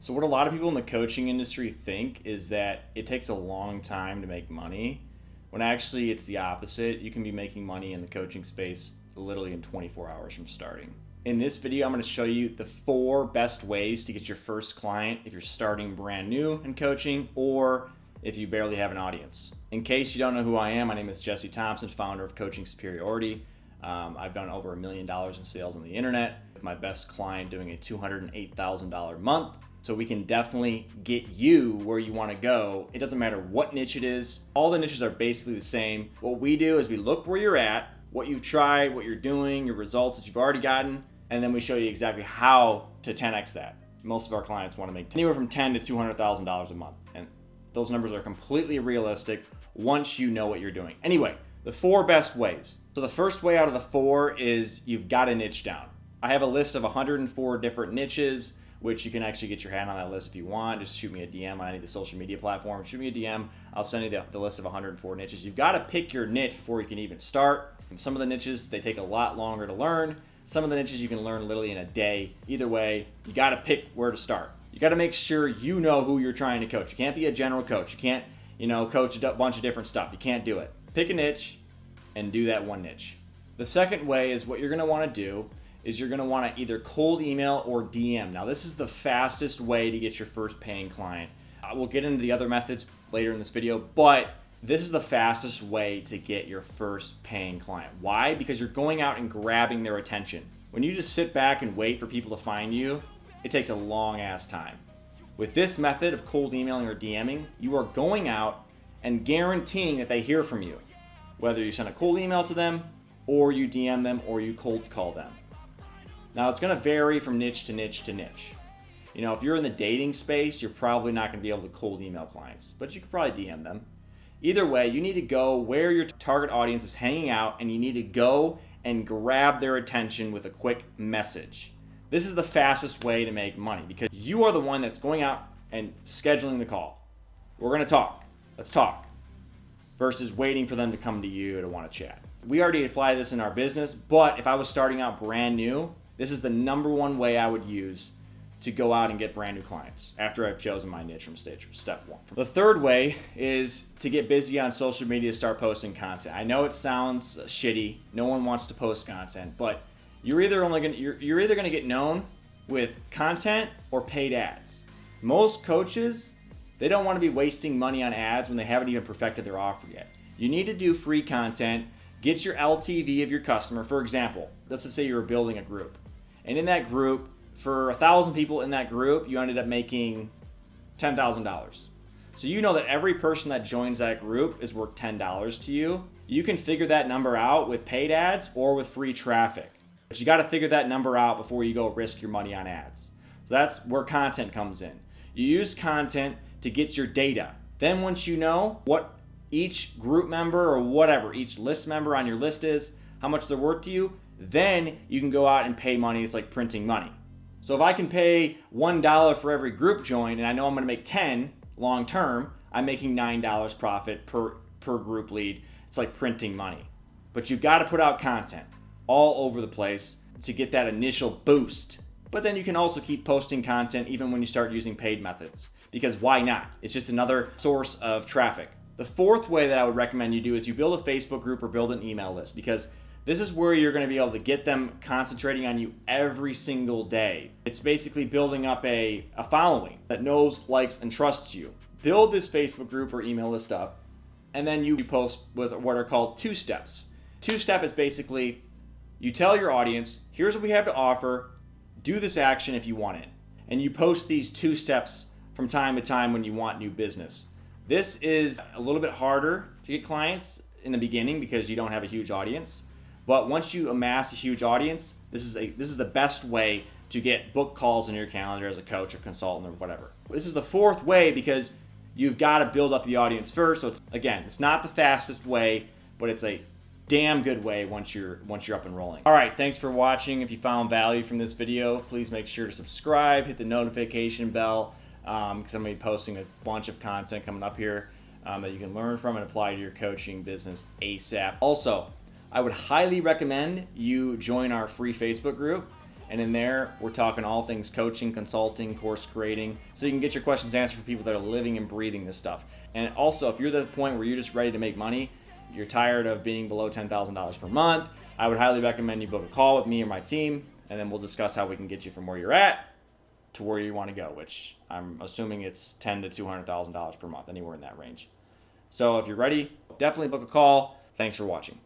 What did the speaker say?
So what a lot of people in the coaching industry think is that it takes a long time to make money, when actually it's the opposite. You can be making money in the coaching space literally in 24 hours from starting. In this video, I'm going to show you the 4 best ways to get your first client if you're starting brand new in coaching or if you barely have an audience. In case you don't know who I am, my name is Jesse Thompson, founder of Coaching Superiority. I've done over $1 million in sales on the internet, with my best client doing a $208,000 a month. So we can definitely get you where you want to go. It doesn't matter what niche it is. All the niches are basically the same. What we do is we look where you're at, what you've tried, what you're doing, your results that you've already gotten, and then we show you exactly how to 10x that. Most of our clients want to make anywhere from $10,000 to $200,000 a month. And those numbers are completely realistic once you know what you're doing. Anyway, the 4 best ways. So the first way out of the 4 is you've got to niche down. I have a list of 104 different niches, which you can actually get your hand on that list if you want. Just shoot me a DM on any of the social media platforms. Shoot me a DM. I'll send you the list of 104 niches. You've got to pick your niche before you can even start. Some of the niches, they take a lot longer to learn. Some of the niches you can learn literally in a day. Either way, you got to pick where to start. You got to make sure you know who you're trying to coach. You can't be a general coach. You can't, coach a bunch of different stuff. You can't do it. Pick a niche and do that one niche. The second way is what you're going to want to do is you're going to want to either cold email or DM. Now, this is the fastest way to get your first paying client. We'll get into the other methods later in this video, but this is the fastest way to get your first paying client. Why? Because you're going out and grabbing their attention. When you just sit back and wait for people to find you, it takes a long ass time. With this method of cold emailing or DMing, you are going out and guaranteeing that they hear from you, whether you send a cold email to them or you DM them or you cold call them. Now, it's going to vary from niche to niche to niche. If you're in the dating space, you're probably not going to be able to cold email clients, but you could probably DM them. Either way, you need to go where your target audience is hanging out, and you need to go and grab their attention with a quick message. This is the fastest way to make money because you are the one that's going out and scheduling the call. We're going to talk. Let's talk. Versus waiting for them to come to you to want to chat. We already apply this in our business, but if I was starting out brand new, this is the number one way I would use to go out and get brand new clients after I've chosen my niche from step 1. The third way is to get busy on social media, start posting content. I know it sounds shitty. No one wants to post content, but you're either going to get known with content or paid ads. Most coaches, they don't want to be wasting money on ads when they haven't even perfected their offer yet. You need to do free content, get your LTV of your customer. For example, let's just say you were building a group. And in that group, for 1,000 people in that group, you ended up making $10,000. So you know that every person that joins that group is worth $10 to you. You can figure that number out with paid ads or with free traffic. But you got to figure that number out before you go risk your money on ads. So that's where content comes in. You use content to get your data. Then once you know what each group member or whatever, each list member on your list is, how much they're worth to you, then you can go out and pay money. It's like printing money. So if I can pay $1 for every group join and I know I'm going to make 10 long term, I'm making $9 profit per group lead. It's like printing money. But you've got to put out content all over the place to get that initial boost. But then you can also keep posting content even when you start using paid methods, because why not? It's just another source of traffic. The fourth way that I would recommend you do is you build a Facebook group or build an email list, because this is where you're going to be able to get them concentrating on you every single day. It's basically building up a following that knows, likes, and trusts you. Build this Facebook group or email list up, and then you post with what are called 2 steps. 2-step is basically you tell your audience, here's what we have to offer, do this action if you want it. And you post these 2 steps from time to time when you want new business. This is a little bit harder to get clients in the beginning because you don't have a huge audience. But once you amass a huge audience, this is the best way to get book calls in your calendar as a coach or consultant or whatever. This is the fourth way because you've got to build up the audience first. So it's not the fastest way, but it's a damn good way once you're up and rolling. All right, thanks for watching. If you found value from this video, please make sure to subscribe, hit the notification bell, because I'm going to be posting a bunch of content coming up here that you can learn from and apply to your coaching business ASAP. Also, I would highly recommend you join our free Facebook group And in there, we're talking all things coaching, consulting, course creating, so you can get your questions answered for people that are living and breathing this stuff. And also, if you're at the point where you're just ready to make money, you're tired of being below $10,000 per month, I would highly recommend you book a call with me or my team, and then we'll discuss how we can get you from where you're at to where you want to go, which I'm assuming it's $10,000 to $200,000 per month, anywhere in that range. So if you're ready, definitely book a call. Thanks for watching.